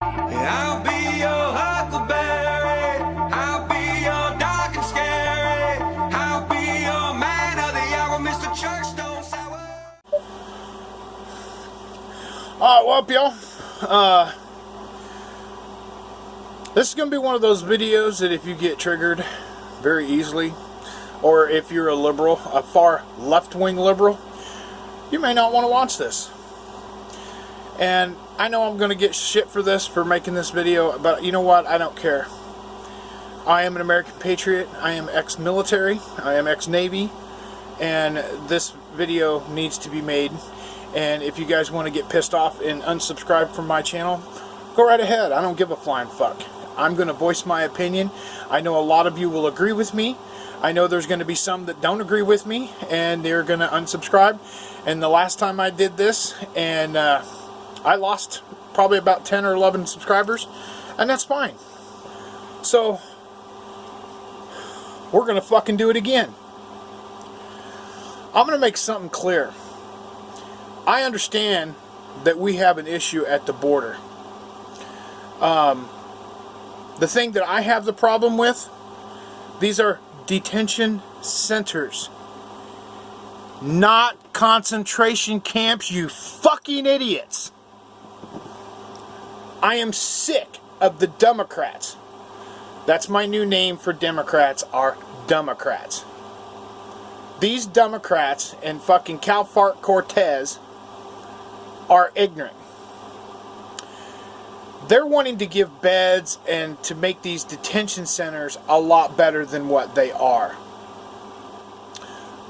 I'll be your huckleberry. I'll be your dark and scary. I'll be your man of the hour, Mr. Churchstone Sour. Alright, well, y'all. This is going to be one of those videos that if you get triggered very easily, or if you're a liberal, a far left-wing liberal, you may not want to watch this. And I know I'm going to get shit for this, for making this video, but you know what? I don't care. I am an American patriot. I am ex-military. I am ex-Navy. And this video needs to be made. And if you guys want to get pissed off and unsubscribe from my channel, go right ahead. I don't give a flying fuck. I'm going to voice my opinion. I know a lot of you will agree with me. I know there's going to be some that don't agree with me, and they're going to unsubscribe. And the last time I did this, and I lost probably about 10 or 11 subscribers, and that's fine. So, we're going to fucking do it again. I'm going to make something clear. I understand that we have an issue at the border. The thing that I have the problem with, these are detention centers, not concentration camps, you fucking idiots. I am sick of the Democrats. That's my new name for Democrats, are Democrats. These Democrats and fucking Calfart Cortez are ignorant. They're wanting to give beds and to make these detention centers a lot better than what they are.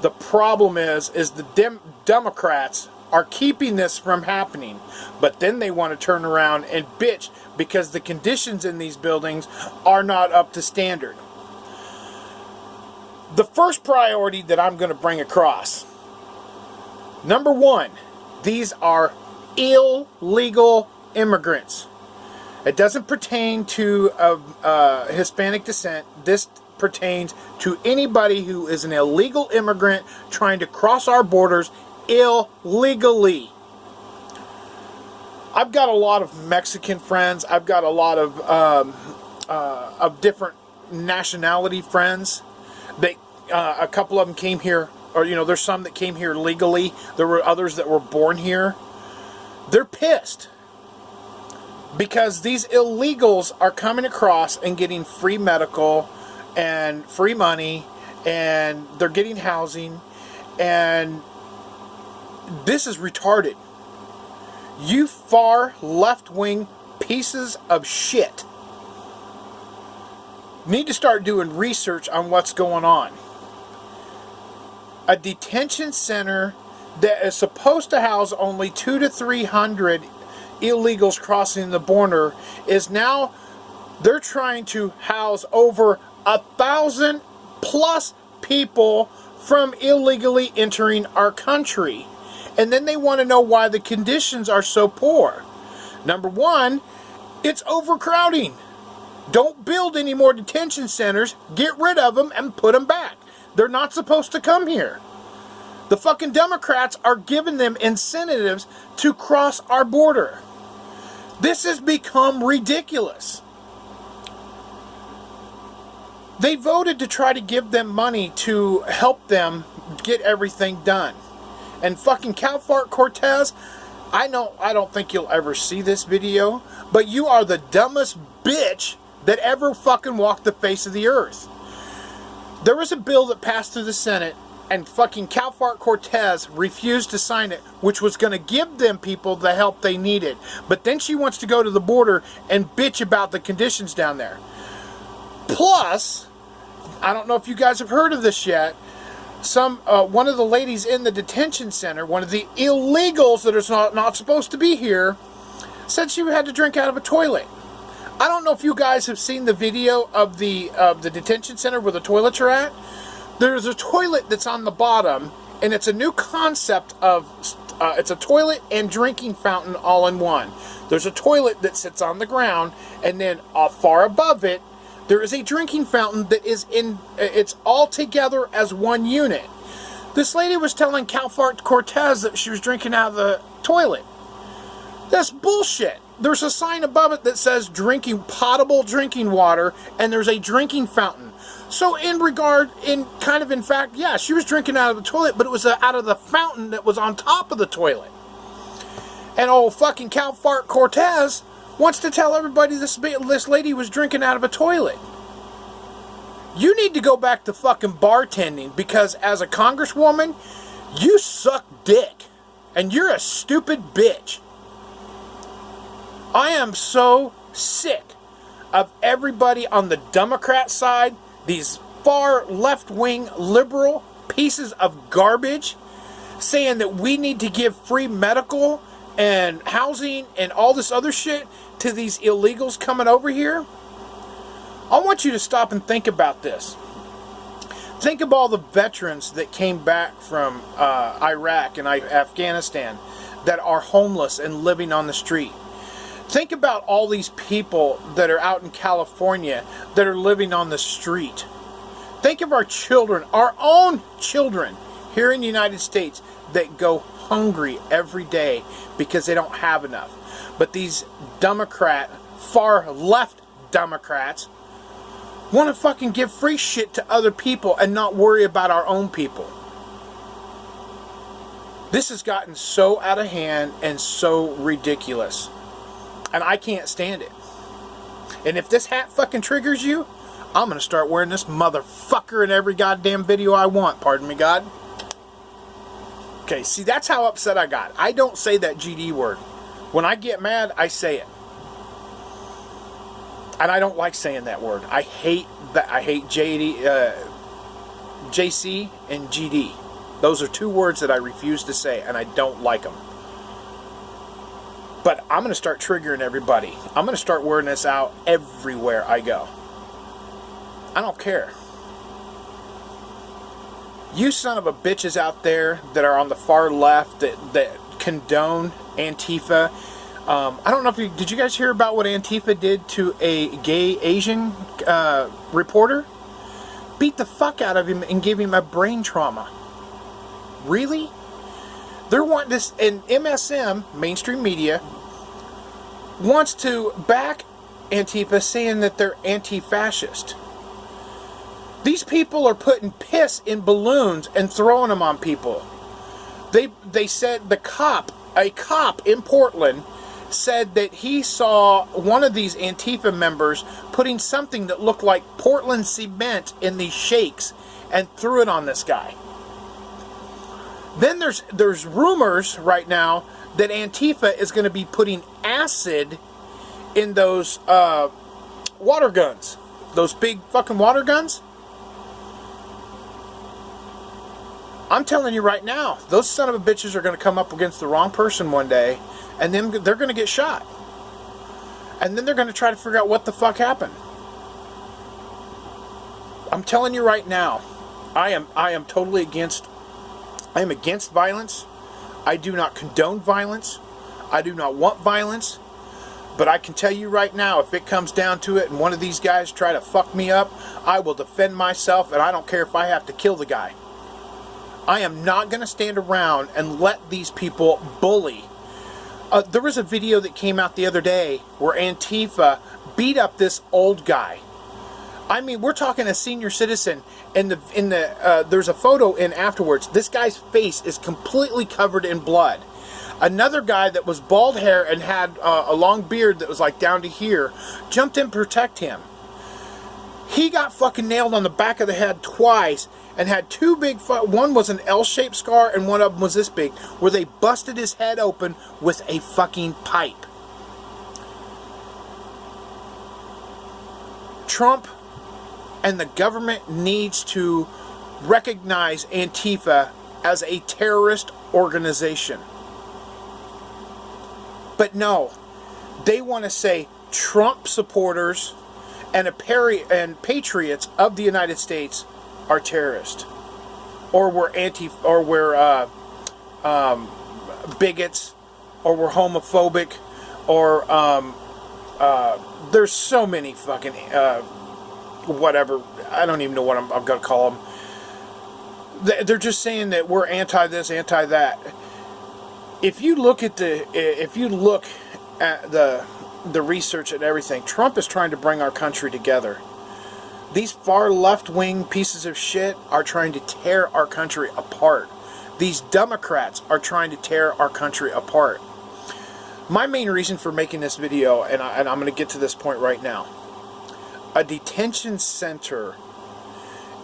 The problem is the Democrats are keeping this from happening, but then they want to turn around and bitch because the conditions in these buildings are not up to standard. The first priority that I'm going to bring across, number one, these are illegal immigrants. It doesn't pertain to Hispanic descent. This pertains to anybody who is an illegal immigrant trying to cross our borders illegally. I've got a lot of Mexican friends. I've got a lot of different nationality friends. A couple of them came here, or there's some that came here legally. There were others that were born here. They're pissed because these illegals are coming across and getting free medical and free money, and they're getting housing, and this is retarded. You far left-wing pieces of shit need to start doing research on what's going on. A detention center that is supposed to house only 200 to 300 illegals crossing the border is now, they're trying to house over 1,000 plus people from illegally entering our country. And then they want to know why the conditions are so poor. Number one, it's overcrowding. Don't build any more detention centers. Get rid of them and put them back. They're not supposed to come here. The fucking Democrats are giving them incentives to cross our border. This has become ridiculous. They voted to try to give them money to help them get everything done. And fucking Calfart Cortez, I don't think you'll ever see this video, but you are the dumbest bitch that ever fucking walked the face of the earth. There was a bill that passed through the Senate, and fucking Calfart Cortez refused to sign it, which was going to give them people the help they needed. But then she wants to go to the border and bitch about the conditions down there. Plus, I don't know if you guys have heard of this yet, one of the ladies in the detention center, one of the illegals that are not supposed to be here, said she had to drink out of a toilet. I don't know if you guys have seen the video of the detention center where the toilets are at. There's a toilet that's on the bottom, and it's a new concept of, it's a toilet and drinking fountain all in one. There's a toilet that sits on the ground, and then far above it, there is a drinking fountain that is it's all together as one unit. This lady was telling Calfart Cortez that she was drinking out of the toilet. That's bullshit. there's a sign above it that says potable drinking water, and there's a drinking fountain. So in fact, yeah, she was drinking out of the toilet, but it was out of the fountain that was on top of the toilet. And old fucking cow fart Cortez wants to tell everybody this lady was drinking out of a toilet. You need to go back to fucking bartending, because as a congresswoman, you suck dick. And you're a stupid bitch. I am so sick of everybody on the Democrat side, these far left-wing liberal pieces of garbage, saying that we need to give free medical and housing and all this other shit to these illegals coming over here. I want you to stop and think about this. Think of all the veterans that came back from Iraq and Afghanistan that are homeless and living on the street. Think about all these people that are out in California that are living on the street. Think of our children, our own children here in the United States that go hungry every day because they don't have enough. But these far left Democrats want to fucking give free shit to other people and not worry about our own people. This has gotten so out of hand and so ridiculous. And I can't stand it. And if this hat fucking triggers you, I'm going to start wearing this motherfucker in every goddamn video I want. Pardon me, God. Okay, see, that's how upset I got. I don't say that GD word. When I get mad, I say it. And I don't like saying that word. I hate that. I hate JC and GD. Those are two words that I refuse to say, and I don't like them. But I'm going to start triggering everybody. I'm going to start wearing this out everywhere I go. I don't care. You son of a bitches out there that are on the far left that condone Antifa. I don't know if did you guys hear about what Antifa did to a gay Asian reporter? Beat the fuck out of him and gave him a brain trauma. Really? They're wanting this, and MSM, mainstream media, wants to back Antifa, saying that they're anti-fascist. These people are putting piss in balloons and throwing them on people. They said a cop in Portland said that he saw one of these Antifa members putting something that looked like Portland cement in these shakes and threw it on this guy. Then there's rumors right now that Antifa is going to be putting acid in those water guns. Those big fucking water guns. I'm telling you right now, those son of a bitches are going to come up against the wrong person one day, and then they're going to get shot. And then they're going to try to figure out what the fuck happened. I'm telling you right now, I am totally against. I am against violence. I do not condone violence. I do not want violence. But I can tell you right now, if it comes down to it and one of these guys try to fuck me up, I will defend myself, and I don't care if I have to kill the guy. I am not going to stand around and let these people bully. There was a video that came out the other day where Antifa beat up this old guy. I mean, we're talking a senior citizen, and there's a photo in afterwards. This guy's face is completely covered in blood. Another guy that was bald hair and had a long beard that was like down to here jumped in to protect him. He got fucking nailed on the back of the head twice and had two big, one was an L-shaped scar and one of them was this big, where they busted his head open with a fucking pipe. Trump and the government needs to recognize Antifa as a terrorist organization. But no, they want to say Trump supporters and patriots of the United States are terrorists, or we're bigots, or we're homophobic, or there's so many fucking whatever. I don't even know what I'm going to call them. They're just saying that we're anti this, anti that. If you look at the the research and everything, Trump is trying to bring our country together. These far left-wing pieces of shit are trying to tear our country apart. These Democrats are trying to tear our country apart. My main reason for making this video, and I'm going to get to this point right now. A detention center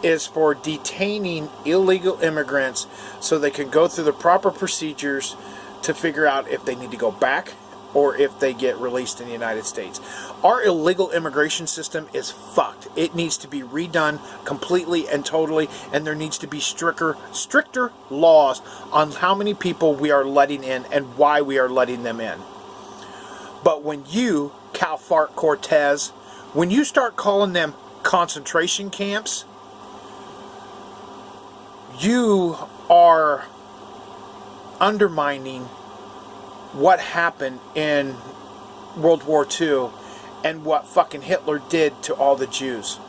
is for detaining illegal immigrants so they can go through the proper procedures to figure out if they need to go back or if they get released in the United States. Our illegal immigration system is fucked. It needs to be redone completely and totally, and there needs to be stricter laws on how many people we are letting in and why we are letting them in. But when you, Cal Fart Cortez, when you start calling them concentration camps, you are undermining what happened in World War II and what fucking Hitler did to all the Jews.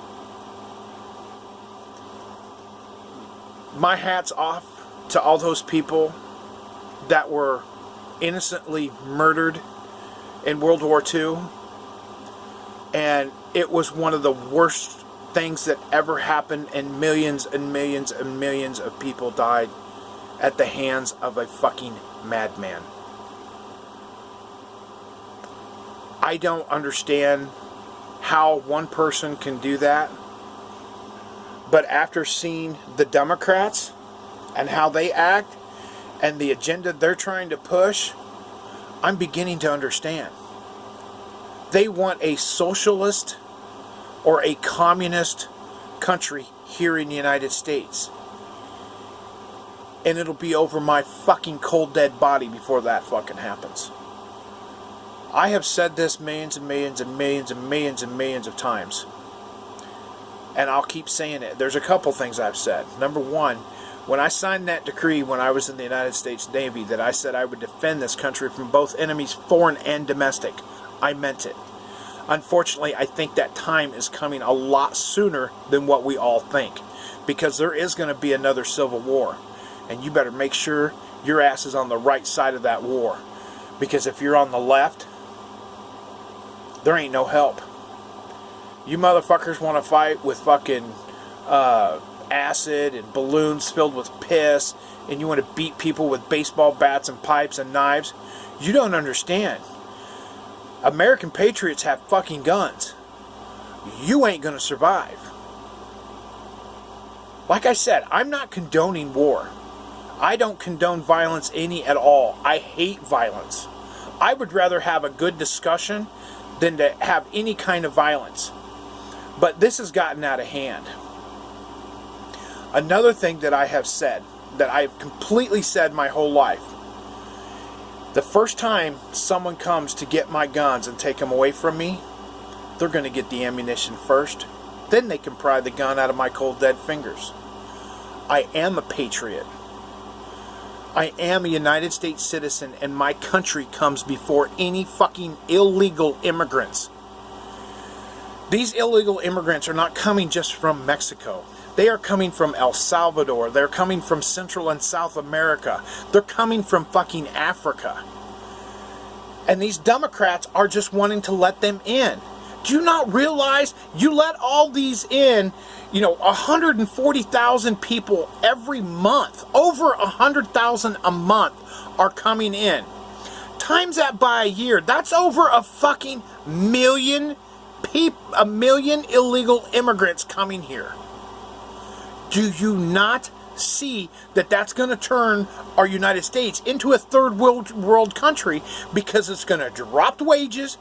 My hat's off to all those people that were innocently murdered in World War II. And it was one of the worst things that ever happened, and millions and millions and millions of people died at the hands of a fucking madman. I don't understand how one person can do that. But after seeing the Democrats and how they act and the agenda they're trying to push, I'm beginning to understand. They want a socialist or a communist country here in the United States. And it'll be over my fucking cold dead body before that fucking happens. I have said this millions and millions and millions and millions and millions of times. And I'll keep saying it. There's a couple things I've said. Number one, when I signed that decree when I was in the United States Navy that I said I would defend this country from both enemies, foreign and domestic, I meant it. Unfortunately, I think that time is coming a lot sooner than what we all think. Because there is going to be another civil war. And you better make sure your ass is on the right side of that war. Because if you're on the left, there ain't no help. You motherfuckers want to fight with fucking acid and balloons filled with piss, and you want to beat people with baseball bats and pipes and knives. You don't understand. American patriots have fucking guns. You ain't gonna survive. Like I said, I'm not condoning war. I don't condone violence any at all. I hate violence. I would rather have a good discussion than to have any kind of violence. But this has gotten out of hand. Another thing that I have said, that I've completely said my whole life, the first time someone comes to get my guns and take them away from me, they're going to get the ammunition first. Then they can pry the gun out of my cold dead fingers. I am a patriot. I am a United States citizen, and my country comes before any fucking illegal immigrants. These illegal immigrants are not coming just from Mexico. They are coming from El Salvador. They're coming from Central and South America. They're coming from fucking Africa. And these Democrats are just wanting to let them in. Do you not realize you let all these in, 140,000 people every month, over 100,000 a month are coming in. Times that by a year, that's over a fucking million illegal immigrants coming here. Do you not see that that's going to turn our United States into a third world country, because it's going to drop wages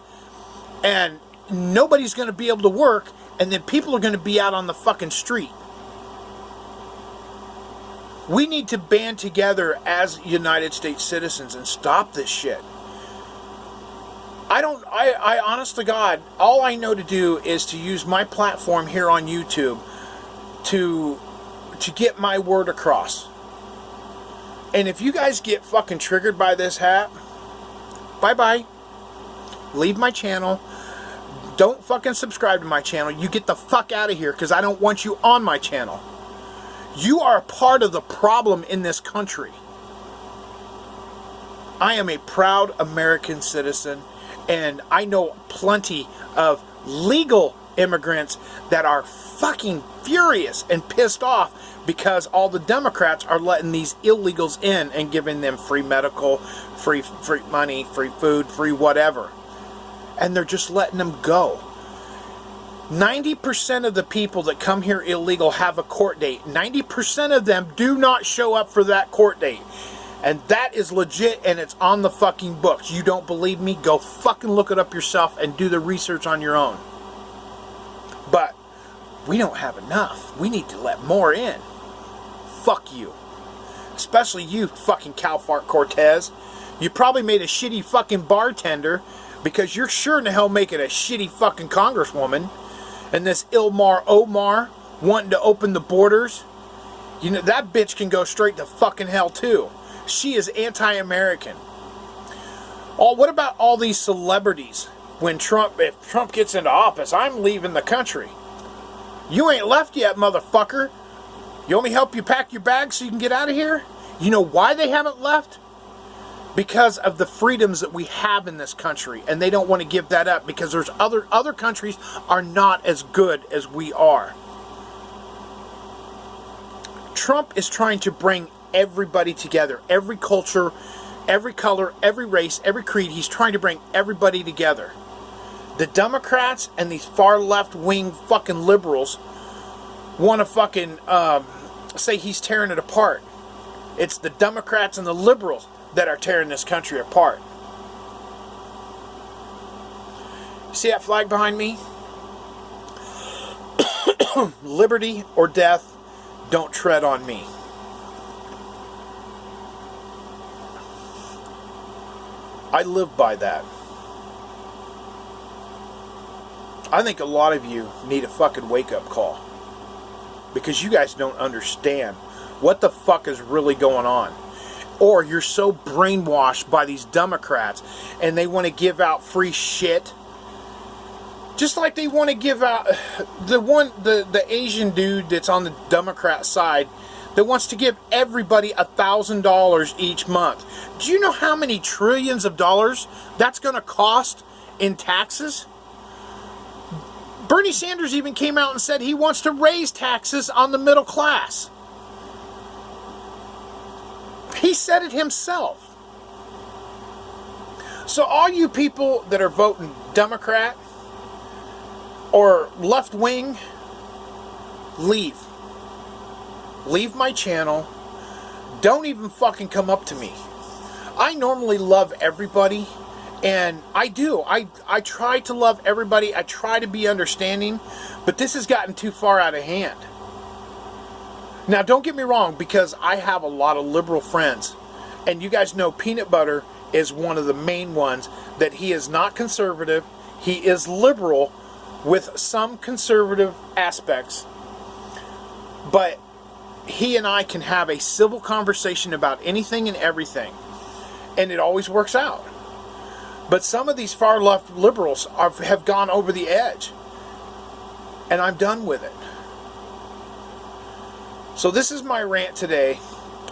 and nobody's going to be able to work, and then people are going to be out on the fucking street. We need to band together as United States citizens and stop this shit. I honest to God, all I know to do is to use my platform here on YouTube to get my word across. And if you guys get fucking triggered by this hat, bye-bye. Leave my channel. Don't fucking subscribe to my channel. You get the fuck out of here, because I don't want you on my channel. You are a part of the problem in this country. I am a proud American citizen, And I know plenty of legal immigrants that are fucking furious and pissed off because all the Democrats are letting these illegals in and giving them free medical, free money, free food, free whatever. And they're just letting them go. 90% of the people that come here illegal have a court date. 90% of them do not show up for that court date. And that is legit, and it's on the fucking books. You don't believe me? Go fucking look it up yourself and do the research on your own. But we don't have enough. We need to let more in. Fuck you. Especially you, fucking Calfart Cortez. You probably made a shitty fucking bartender because you're sure in the hell making a shitty fucking congresswoman. And this Ilmar Omar wanting to open the borders. You know, that bitch can go straight to fucking hell too. She is anti-American. Oh, what about all these celebrities? When if Trump gets into office, I'm leaving the country. You ain't left yet, motherfucker. You want me to help you pack your bags so you can get out of here? You know why they haven't left? Because of the freedoms that we have in this country, and they don't want to give that up because there's other countries are not as good as we are. Trump is trying to bring everybody together, every culture, every color, every race, every creed. He's trying to bring everybody together. The Democrats and these far left-wing fucking liberals want to fucking say he's tearing it apart. It's the Democrats and the liberals that are tearing this country apart. See that flag behind me? Liberty or death, don't tread on me. I live by that. I think a lot of you need a fucking wake-up call. Because you guys don't understand what the fuck is really going on. Or you're so brainwashed by these Democrats and they want to give out free shit. Just like they want to give out the Asian dude that's on the Democrat side that wants to give everybody $1,000 each month. Do you know how many trillions of dollars that's going to cost in taxes? Bernie Sanders even came out and said he wants to raise taxes on the middle class. He said it himself. So all you people that are voting Democrat or left wing, leave. Leave my channel. Don't even fucking come up to me. I normally love everybody, and I do. I try to love everybody. I try to be understanding, but this has gotten too far out of hand. Now, don't get me wrong, because I have a lot of liberal friends, and you guys know Peanut Butter is one of the main ones, that he is not conservative. He is liberal with some conservative aspects, but he and I can have a civil conversation about anything and everything, and it always works out. But some of these far left liberals have gone over the edge, and I'm done with it. So this is my rant today.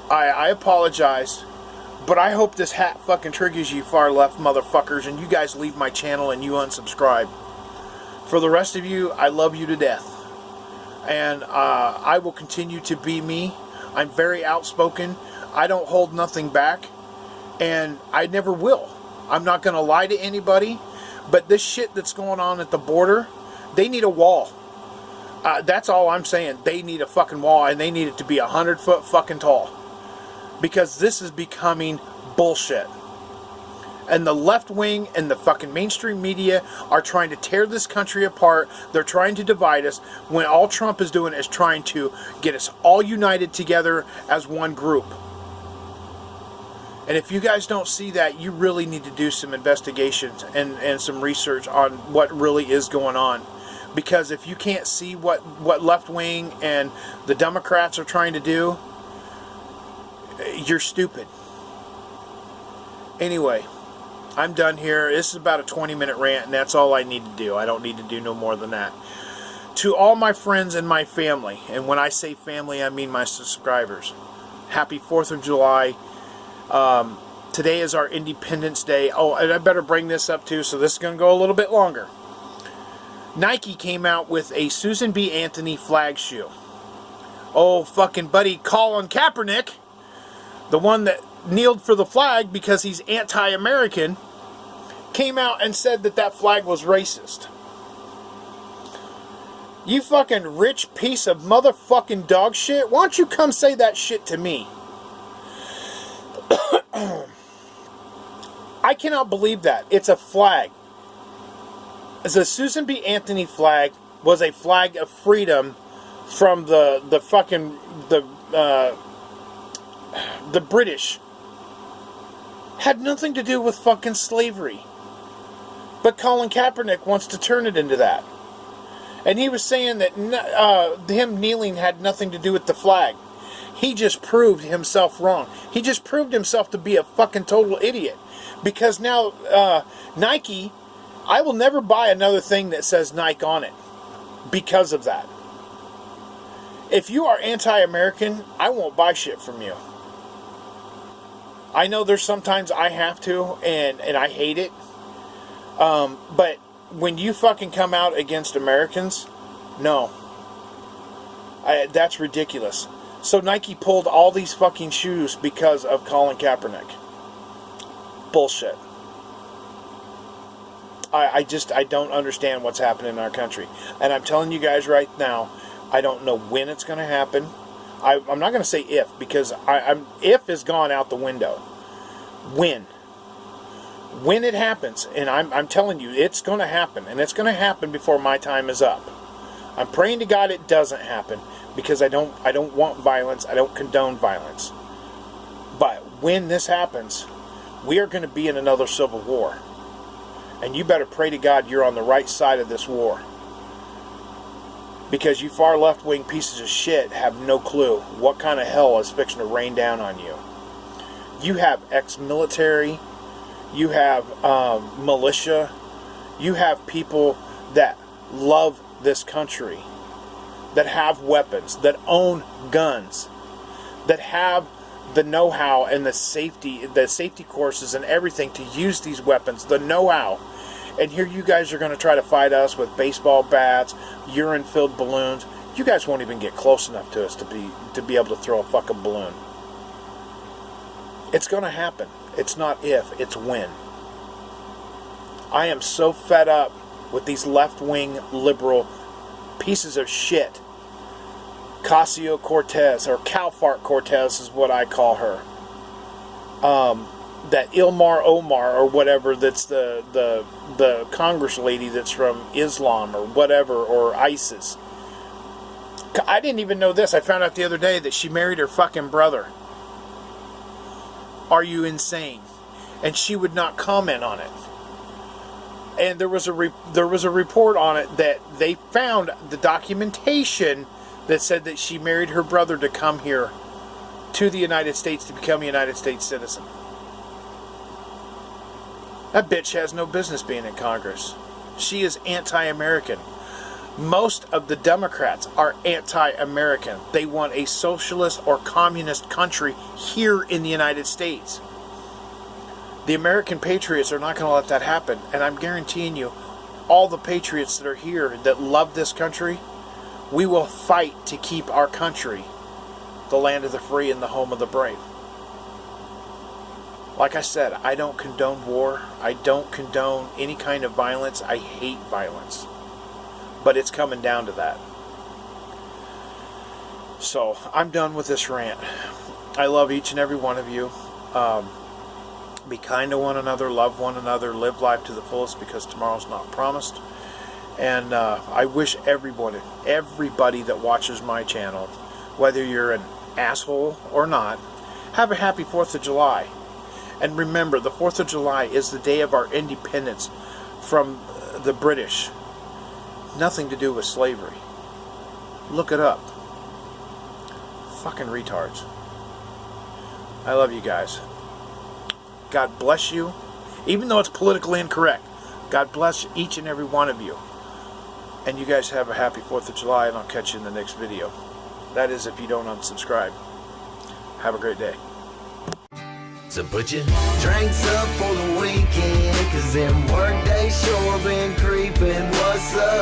I apologize, but I hope this hat fucking triggers you far left motherfuckers, and you guys leave my channel and you unsubscribe. For the rest of you, I love you to death. And I will continue to be me. I'm very outspoken. I don't hold nothing back. And I never will. I'm not going to lie to anybody. But this shit that's going on at the border, they need a wall. That's all I'm saying. They need a fucking wall, and they need it to be 100-foot fucking tall. Because this is becoming bullshit. And the left wing and the fucking mainstream media are trying to tear this country apart. They're trying to divide us, when all Trump is doing is trying to get us all united together as one group. And if you guys don't see that, you really need to do some investigations and some research on what really is going on. Because if you can't see what left wing and the Democrats are trying to do, you're stupid. Anyway, I'm done here. This is about a 20-minute rant, and that's all I need to do. I don't need to do no more than that. To all my friends and my family, and when I say family, I mean my subscribers, happy 4th of July. Today is our Independence Day. Oh, and I better bring this up too, so this is going to go a little bit longer. Nike came out with a Susan B. Anthony flag shoe. Oh, fucking buddy Colin Kaepernick, the one that kneeled for the flag because he's anti-American, came out and said that that flag was racist. You fucking rich piece of motherfucking dog shit. Why don't you come say that shit to me? I cannot believe that. It's a flag. The Susan B. Anthony flag was a flag of freedom from the British. Had nothing to do with fucking slavery. But Colin Kaepernick wants to turn it into that. And he was saying that him kneeling had nothing to do with the flag. He just proved himself wrong. He just proved himself to be a fucking total idiot. Because now, Nike, I will never buy another thing that says Nike on it. Because of that. If you are anti-American, I won't buy shit from you. I know there's sometimes I have to, and I hate it. But when you fucking come out against Americans, no. That's ridiculous. So Nike pulled all these fucking shoes because of Colin Kaepernick. Bullshit. I don't understand what's happening in our country. And I'm telling you guys right now, I don't know when it's going to happen. I'm not going to say if, because if is gone out the window. When it happens, and I'm telling you, it's going to happen, and it's going to happen before my time is up. I'm praying to God it doesn't happen, because I don't want violence. I don't condone violence. But when this happens, we are going to be in another civil war. And you better pray to God you're on the right side of this war. Because you far left-wing pieces of shit have no clue what kind of hell is fixing to rain down on you. You have ex-military, you have militia, you have people that love this country, that have weapons, that own guns, that have the know-how and the safety courses and everything to use these weapons, the know-how. And here you guys are going to try to fight us with baseball bats, urine-filled balloons. You guys won't even get close enough to us to be able to throw a fucking balloon. It's going to happen. It's not if, it's when. I am so fed up with these left-wing liberal pieces of shit. Ocasio-Cortez, or Calfart-Cortez is what I call her. That Ilmar Omar, or whatever, that's the Congress lady that's from Islam, or whatever, or ISIS. I didn't even know this. I found out the other day that she married her fucking brother. Are you insane? And she would not comment on it. And there was a report on it that they found the documentation that said that she married her brother to come here to the United States to become a United States citizen. That bitch has no business being in Congress. She is anti-American. Most of the Democrats are anti-American. They want a socialist or communist country here in the United States. The American patriots are not going to let that happen. And I'm guaranteeing you, all the patriots that are here that love this country, we will fight to keep our country the land of the free and the home of the brave. Like I said, I don't condone war. I don't condone any kind of violence. I hate violence. But it's coming down to that. So, I'm done with this rant. I love each and every one of you. Be kind to one another, love one another, live life to the fullest, because tomorrow's not promised. And I wish everybody that watches my channel, whether you're an asshole or not, have a happy 4th of July. And remember, the 4th of July is the day of our independence from the British. Nothing to do with slavery. Look it up. Fucking retards. I love you guys. God bless you. Even though it's politically incorrect, God bless each and every one of you. And you guys have a happy 4th of July, and I'll catch you in the next video. That is if you don't unsubscribe. Have a great day. So put your drinks up for the weekend, cause them work days sure been creeping. What's up?